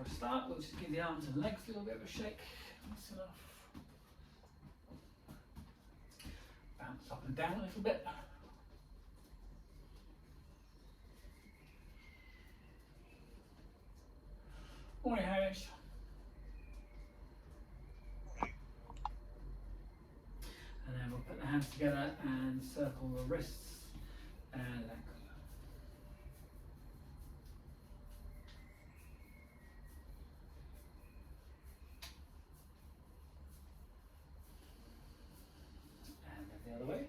for a start, we'll just give the arms and legs a little bit of a shake. That's enough. Bounce up and down a little bit. Morning, Hamish. And then we'll put the hands together and circle the wrists and let go. And then the other way.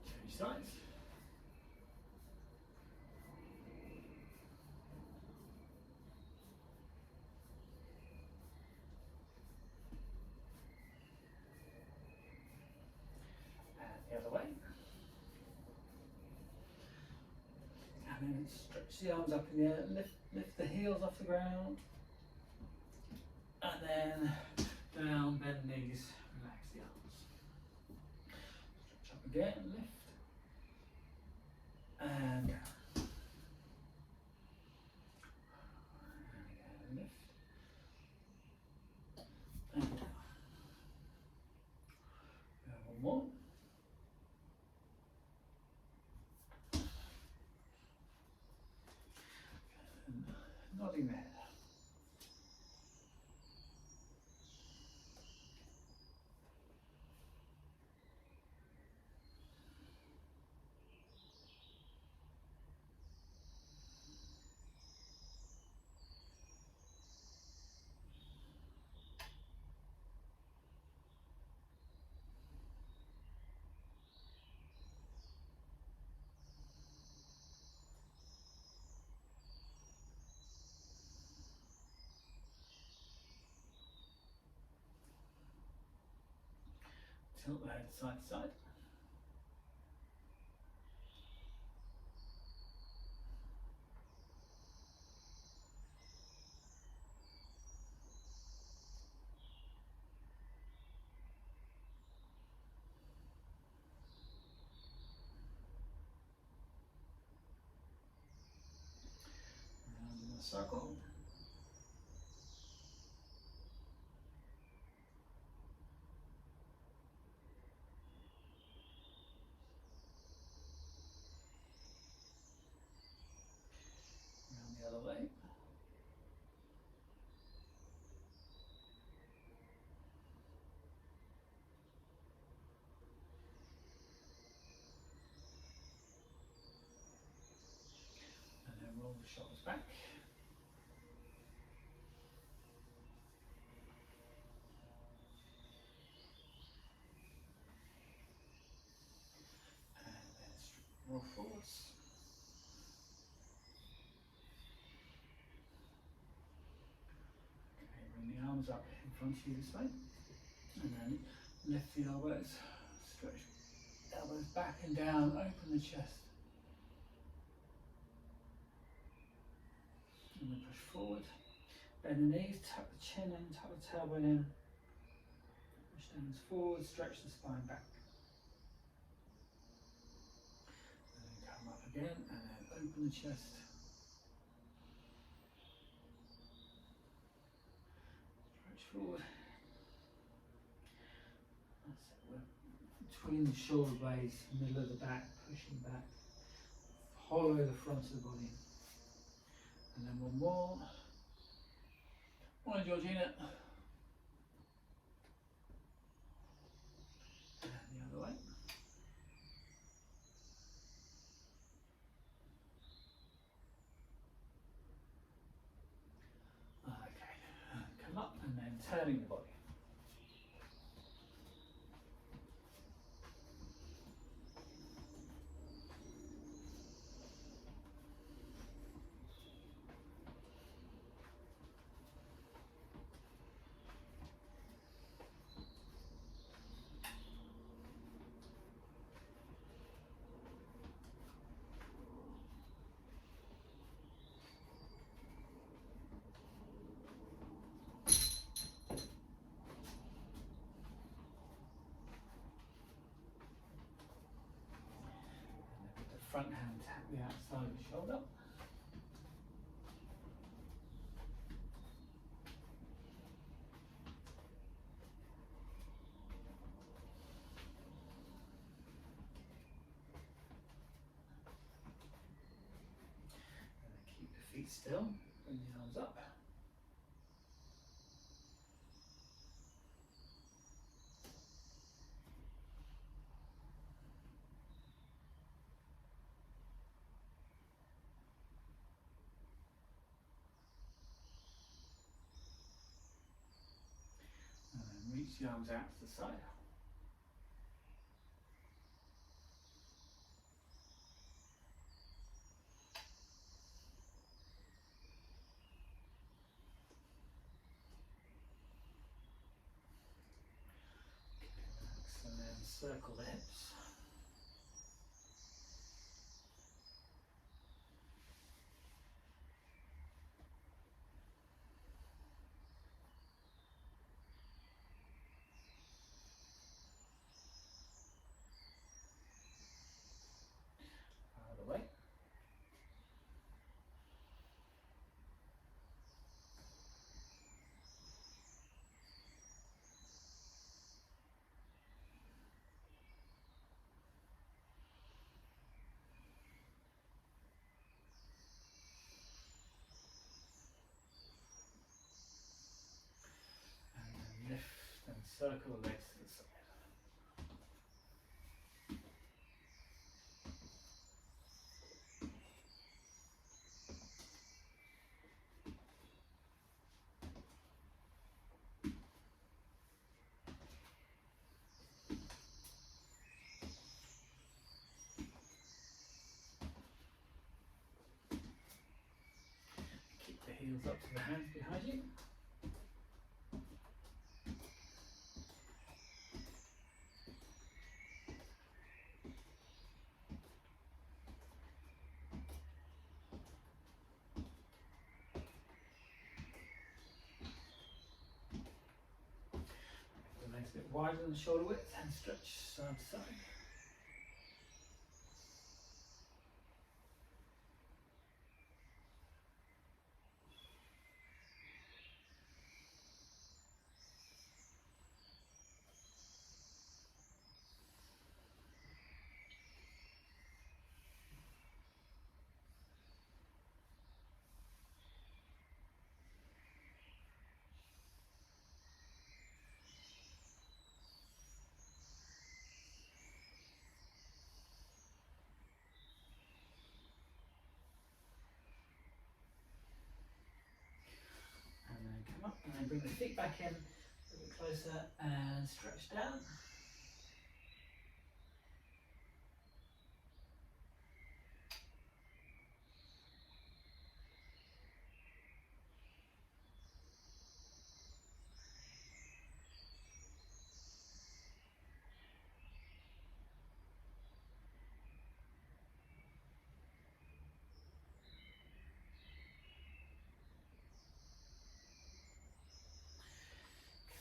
Change sides. The other way. And then stretch the arms up in the air, lift the heels off the ground. And then down, bend knees, relax the arms. Stretch up again, lift. And down. And again, lift. And down. And one more. Nodding the head. Tilt the head side to side. Round in a circle. The other way. And then roll the shoulders back. And then roll forwards. Bring the arms up in front of you this way, and then lift the elbows, stretch elbows back and down, open the chest, and then push forward, bend the knees, tuck the chin in, tuck the tailbone in, push the hands forward, stretch the spine back, and then come up again, and then open the chest. Forward. That's it. We're between the shoulder blades, middle of the back, pushing back. Hollow the front of the body. And then one more. Morning, Georgina. And the other way. Okay. Come up and then turning the body. the outside of the shoulder. And then keep the feet still, bring the arms up. And then reach the arms out to the side. Relax, and then circle the hips. Other way. And then lift and circle the legs to the side. Keep the heels up to the hands behind you. The legs a bit wider than the shoulder width and stretch side to side. And then come up and then bring the feet back in a little bit closer and stretch down.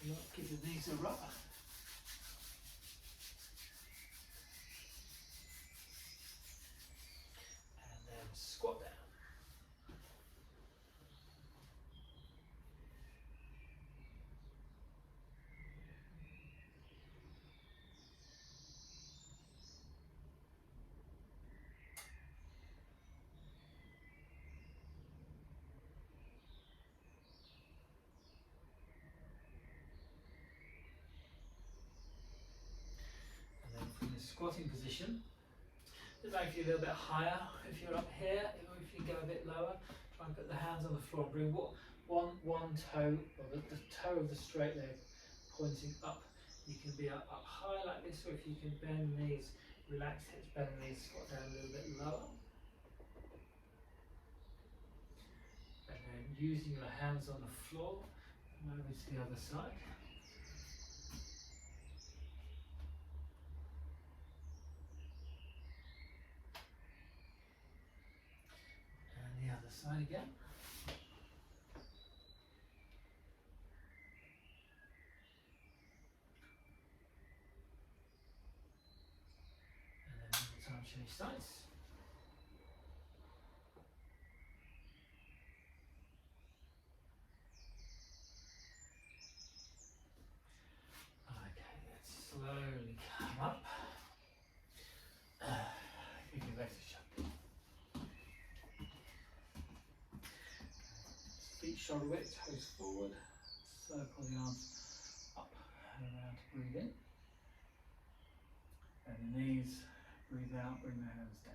Come up, give the knees a rub. And then squat down. And then from the squatting position, just make it a little bit higher if you're up here, or if you go a bit lower, try and put the hands on the floor. Bring one toe, or the toe of the straight leg pointing up. You can be up high like this, or if you can bend the knees, relax hips, bend the knees, squat down a little bit lower. And then using your hands on the floor, come over to the other side. And the other side again. And then one more time, change sides. feet shoulder width, toes forward, circle the arms up and around to breathe in. And the knees, breathe out, bring the hands down.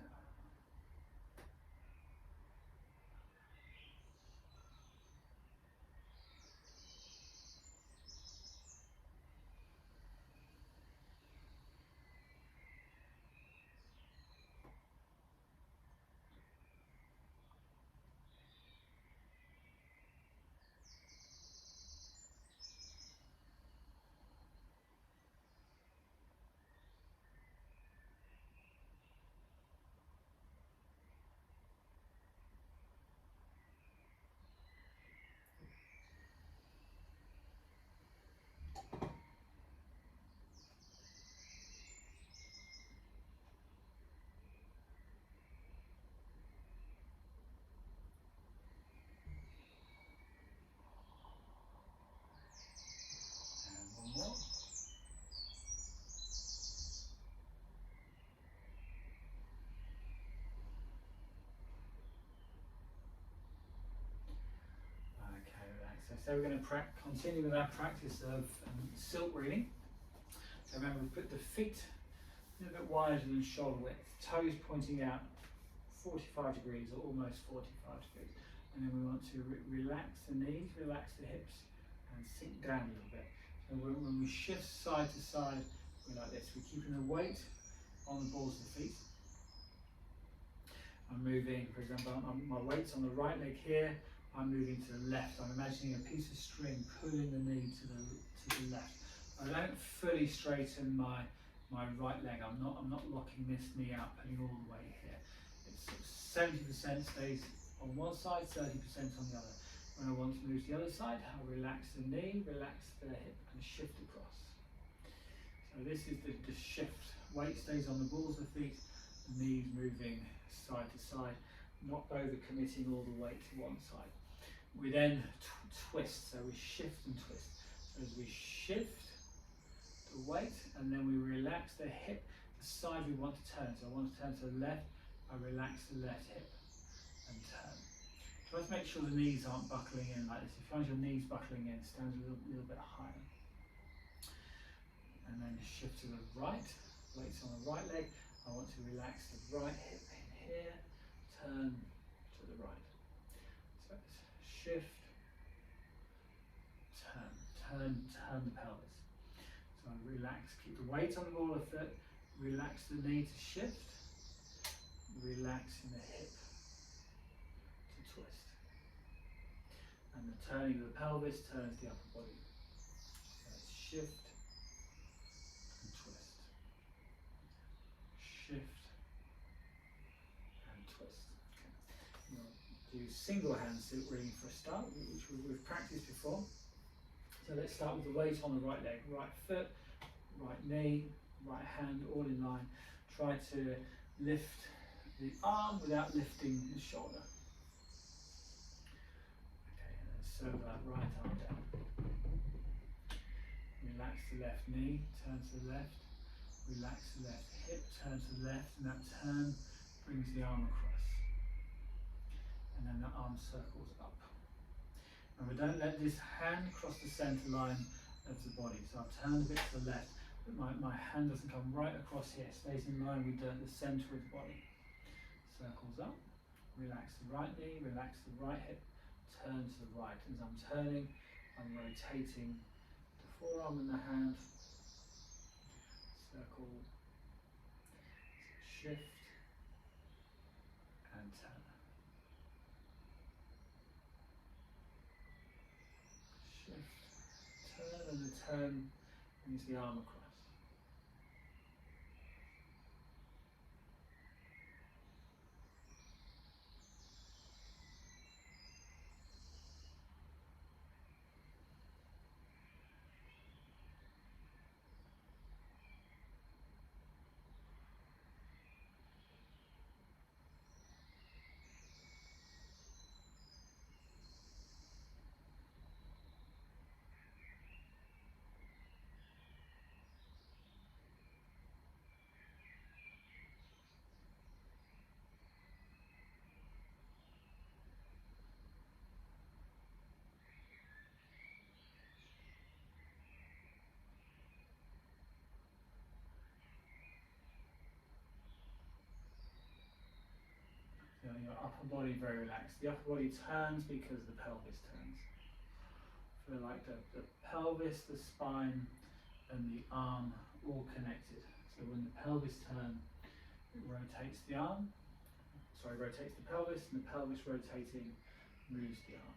And one more. Okay, relax. So we're going to continue with our practice of silk reading. So remember, we put the feet a little bit wider than shoulder width, toes pointing out 45 degrees or almost 45 degrees. And then we want to relax the knees, relax the hips, and sink down a little bit. So when we shift side to side, we're like this. We're keeping the weight on the balls of the feet. I'm moving, for example, my weight's on the right leg here. I'm moving to the left. I'm imagining a piece of string pulling the knee to the left. I don't fully straighten my right leg. I'm not locking this knee out, pulling all the way here. It's 70% stays on one side, 30% on the other. When I want to move to the other side, I'll relax the knee, relax the hip, and shift across. So this is the shift. Weight stays on the balls of the feet, the knees moving side to side, not over committing all the weight to one side. We then twist, so we shift and twist. So as we shift the weight, and then we relax the hip, the side we want to turn. So I want to turn to the left, I relax the left hip and turn. Try to make sure the knees aren't buckling in like this. If you find your knees buckling in, stand a little bit higher. And then shift to the right, weights on the right leg. I want to relax the right hip in here, turn to the right. So it's shift, turn the pelvis. So relax, keep the weight on the ball of the foot, relax the knee to shift, relaxing the hip to twist. And the turning of the pelvis turns the upper body. So it's shift and twist. Shift and twist. Okay. We'll do single hand silk reading for a start, which we've practiced before. So let's start with the weight on the right leg, right foot, right knee, right hand, all in line. Try to lift the arm without lifting the shoulder. Okay, and then circle that right arm down. Relax the left knee, turn to the left. Relax the left hip, turn to the left, and that turn brings the arm across. And then the arm circles up. And we don't let this hand cross the centre line of the body. So I've turned a bit to the left, but my hand doesn't come right across here, stays in line with the centre of the body. Circles up, relax the right knee, relax the right hip, turn to the right. As I'm turning, I'm rotating the forearm and the hand. Circle, shift, and turn. Shift, turn, and the turn brings the arm across. upper body very relaxed. The upper body turns because the pelvis turns. Feel like the pelvis, the spine, and the arm all connected. So when the pelvis turns, it rotates the arm, rotates the pelvis, and the pelvis rotating moves the arm.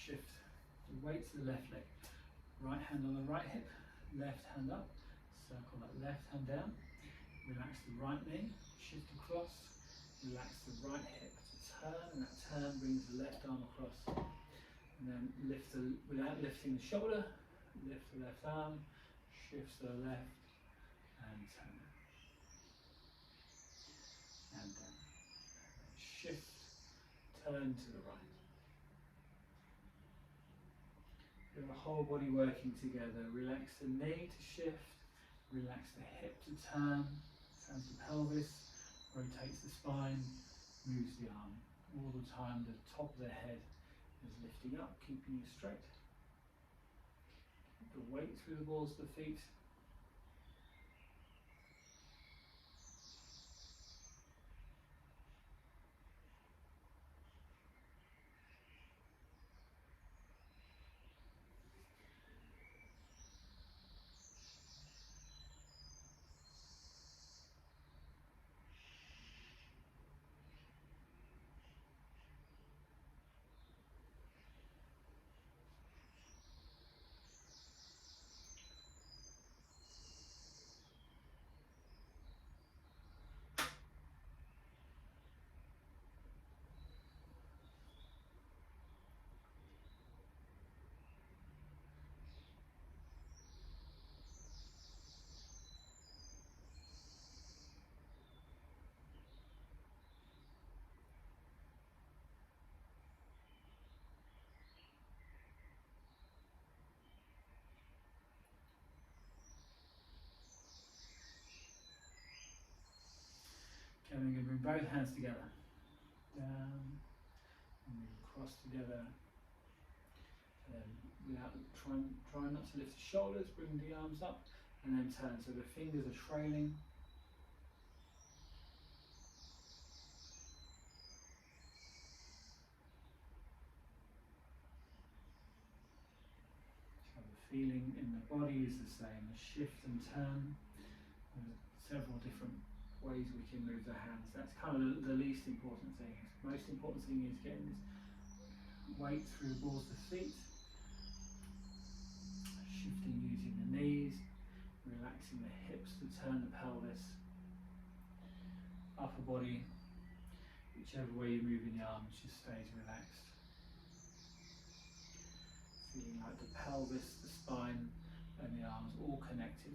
Shift the weight to the left leg. Right hand on the right hip, left hand up, circle that left hand down. Relax the right knee, shift across, relax the right hip to turn, and that turn brings the left arm across. And then without lifting the shoulder, lift the left arm, shifts to the left, and turn. And down. Shift, turn to the right. Feel the whole body working together. Relax the knee to shift, relax the hip to turn, turns the pelvis, rotates the spine, moves the arm. All the time the top of the head is lifting up, keeping you straight. Keep the weight through the balls of the feet. Okay, we're going to bring both hands together. Down, and move across together. And without try not to lift the shoulders, bring the arms up, and then turn. So the fingers are trailing. So the feeling in the body is the same. The shift and turn. There's several different ways we can move the hands. That's kind of the least important thing. The most important thing is getting this weight through the balls of the feet, shifting using the knees, relaxing the hips to turn the pelvis, upper body, whichever way you're moving the arms just stays relaxed. Feeling like the pelvis, the spine and the arms all connected.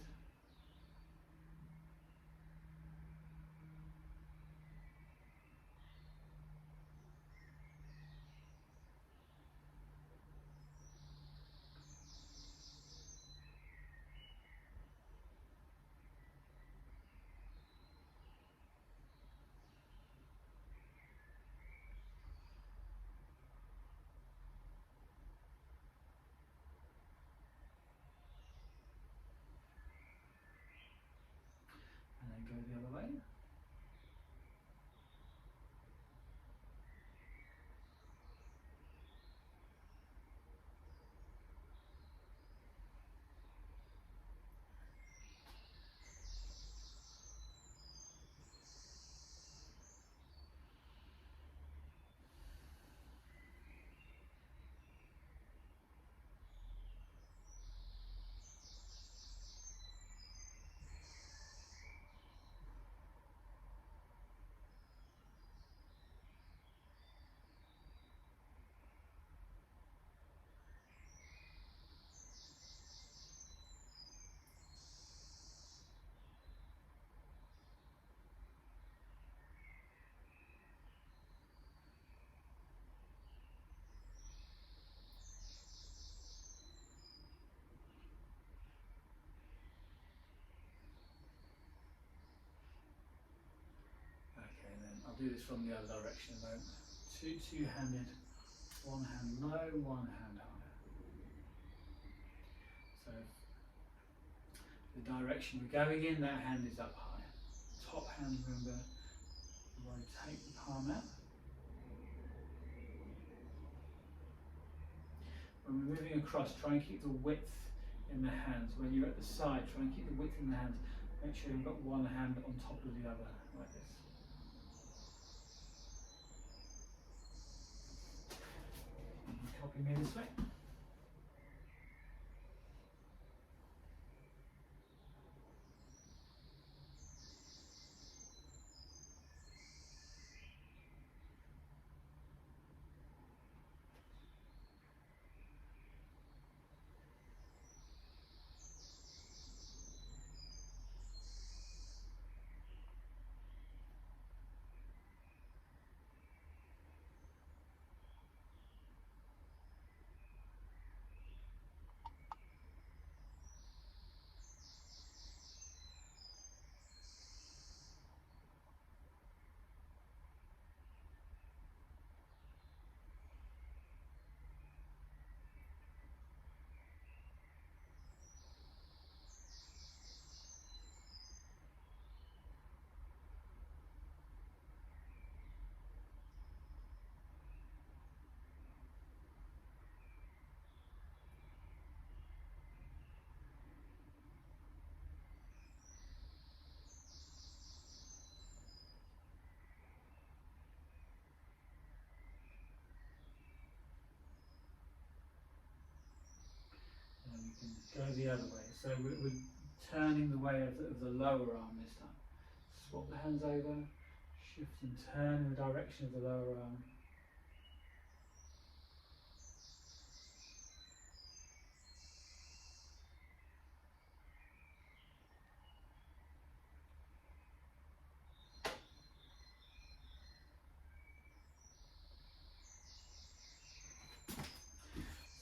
do this from the other direction at the moment. Two-handed, one hand low, one hand higher. So the direction we're going in, that hand is up high. Top hand, remember, rotate the palm out. When we're moving across, try and keep the width in the hands. When you're at the side, try and keep the width in the hands. Make sure you've got one hand on top of the other, like this. Copy me this way. And you can go the other way. So we're turning the way of the lower arm this time. Swap the hands over, shift and turn in the direction of the lower arm.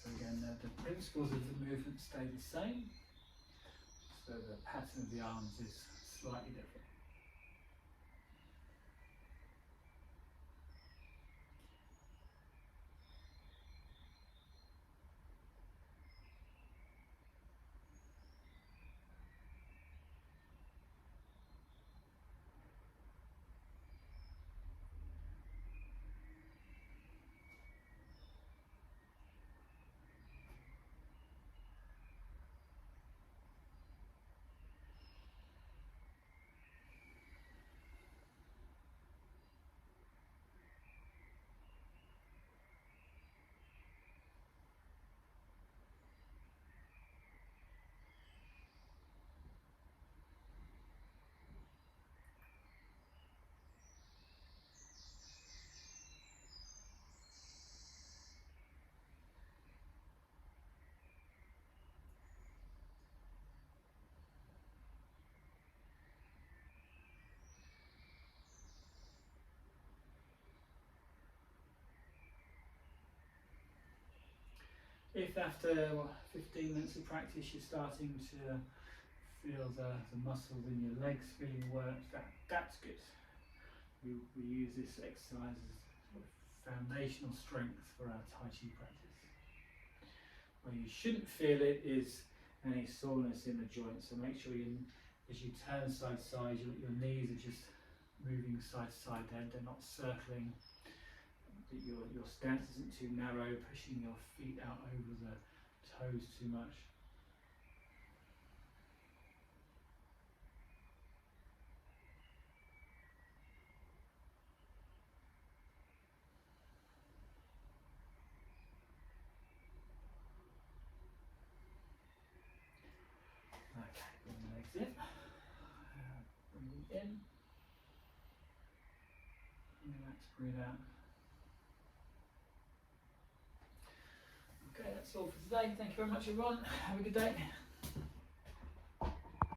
So again, the principles of the movement stay the same, so the pattern of the arms is slightly different. If after 15 minutes of practice you're starting to feel the muscles in your legs feeling worked, that's good. We use this exercise as sort of foundational strength for our Tai Chi practice. Where you shouldn't feel it is any soreness in the joints, so make sure as you turn side to side, your knees are just moving side to side, they're not circling, that your stance isn't too narrow, pushing your feet out over the toes too much. Okay, bring the legs in, breathe in, relax, breathe out. Okay, that's all for today. Thank you very much everyone. Have a good day.